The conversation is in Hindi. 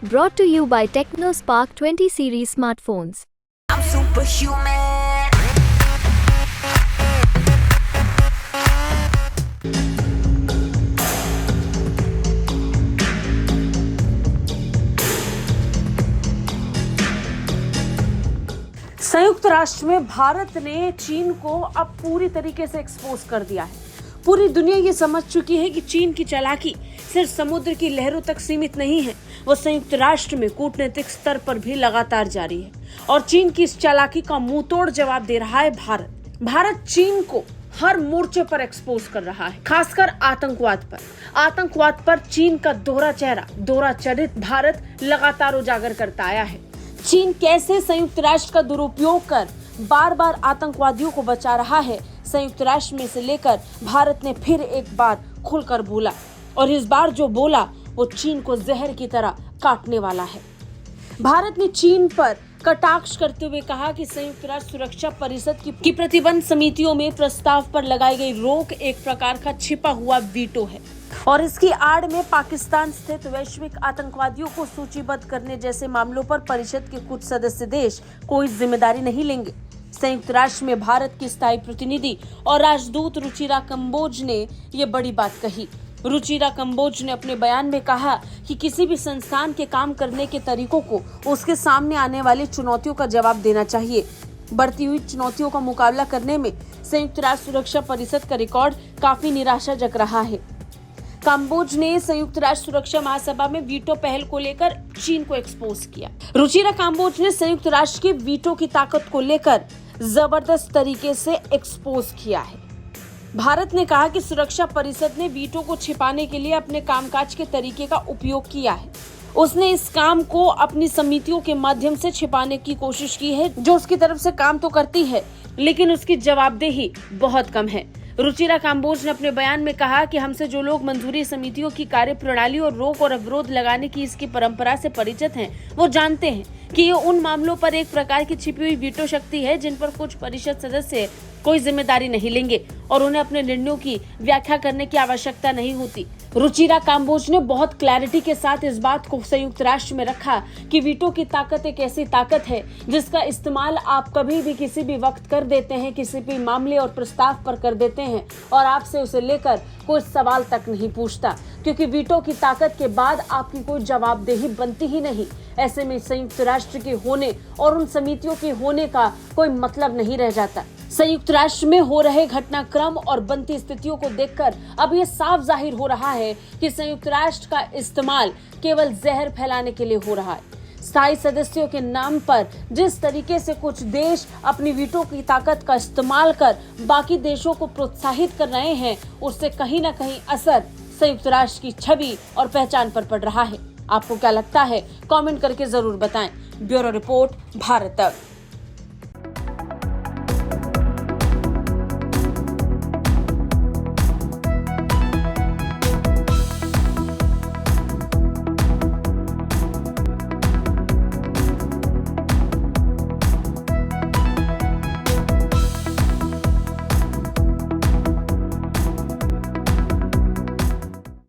Brought to you by TechnoSpark 20 series smartphones. I'm superhuman. संयुक्त राष्ट्र में भारत ने चीन को अब पूरी तरीके से एक्सपोज कर दिया है। पूरी दुनिया ये समझ चुकी है कि चीन की चालाकी सिर्फ समुद्र की लहरों तक सीमित नहीं है, वो संयुक्त राष्ट्र में कूटनीतिक स्तर पर भी लगातार जारी है और चीन की इस चालाकी का मुंह तोड़ जवाब दे रहा है भारत चीन को हर मोर्चे पर एक्सपोज कर रहा है, खासकर आतंकवाद पर चीन का दोहरा चेहरा, दोहरा चरित्र भारत लगातार उजागर करता आया है। चीन कैसे संयुक्त राष्ट्र का दुरुपयोग कर बार बार आतंकवादियों को बचा रहा है, संयुक्त राष्ट्र में से लेकर भारत ने फिर एक बार खुलकर बोला और इस बार जो बोला वो चीन को जहर की तरह काटने वाला है। भारत ने चीन पर कटाक्ष करते हुए कहा कि संयुक्त राष्ट्र सुरक्षा परिषद की प्रतिबंध समितियों में प्रस्ताव पर लगाई गई रोक एक प्रकार का छिपा हुआ वीटो है और इसकी आड़ में पाकिस्तान स्थित वैश्विक आतंकवादियों को सूचीबद्ध करने जैसे मामलों पर परिषद के कुछ सदस्य देश कोई जिम्मेदारी नहीं लेंगे। संयुक्त राष्ट्र में भारत की स्थायी प्रतिनिधि और राजदूत रुचिरा कंबोज ने ये बड़ी बात कही। रुचिरा कंबोज ने अपने बयान में कहा कि किसी भी संस्थान के काम करने के तरीकों को उसके सामने आने वाली चुनौतियों का जवाब देना चाहिए। बढ़ती हुई चुनौतियों का मुकाबला करने में संयुक्त राष्ट्र सुरक्षा परिषद का रिकॉर्ड काफी निराशाजनक रहा है। कंबोज ने संयुक्त राष्ट्र सुरक्षा महासभा में वीटो पहल को लेकर चीन को एक्सपोज किया। रुचिरा कंबोज ने संयुक्त राष्ट्र की वीटो की ताकत को लेकर जबरदस्त तरीके से एक्सपोज किया है। भारत ने कहा कि सुरक्षा परिषद ने वीटो को छिपाने के लिए अपने कामकाज के तरीके का उपयोग किया है। उसने इस काम को अपनी समितियों के माध्यम से छिपाने की कोशिश की है, जो उसकी तरफ से काम तो करती है लेकिन उसकी जवाबदेही बहुत कम है। रुचिरा कंबोज ने अपने बयान में कहा कि हमसे जो लोग मंजूरी समितियों की कार्यप्रणाली और रोक और अवरोध लगाने की इसकी परंपरा से परिचित हैं, वो जानते हैं कि ये उन मामलों पर एक प्रकार की छिपी हुई वीटो शक्ति है जिन पर कुछ परिषद सदस्य कोई जिम्मेदारी नहीं लेंगे और उन्हें अपने निर्णयों की व्याख्या करने की आवश्यकता नहीं होती। रुचिरा कंबोज ने बहुत क्लैरिटी के साथ इस बात को संयुक्त राष्ट्र में रखा कि वीटो की ताकत एक ऐसी ताकत है जिसका इस्तेमाल आप कभी भी किसी भी वक्त कर देते हैं, किसी भी मामले और प्रस्ताव पर कर देते हैं और आपसे उसे लेकर कोई सवाल तक नहीं पूछता, क्योंकि वीटो की ताकत के बाद आपकी कोई जवाबदेही बनती ही नहीं। ऐसे में संयुक्त राष्ट्र के होने और उन समितियों के होने का कोई मतलब नहीं रह जाता। संयुक्त राष्ट्र में हो रहे घटनाक्रम और बनती स्थितियों को देखकर अब ये साफ जाहिर हो रहा है कि संयुक्त राष्ट्र का इस्तेमाल केवल जहर फैलाने के लिए हो रहा है। स्थायी सदस्यों के नाम पर जिस तरीके से कुछ देश अपनी वीटो की ताकत का इस्तेमाल कर बाकी देशों को प्रोत्साहित कर रहे हैं, उससे कहीं ना कहीं असर संयुक्त राष्ट्र की छवि और पहचान पर पड़ रहा है। आपको क्या लगता है? कमेंट करके जरूर बताएं। ब्यूरो रिपोर्ट, भारत तक।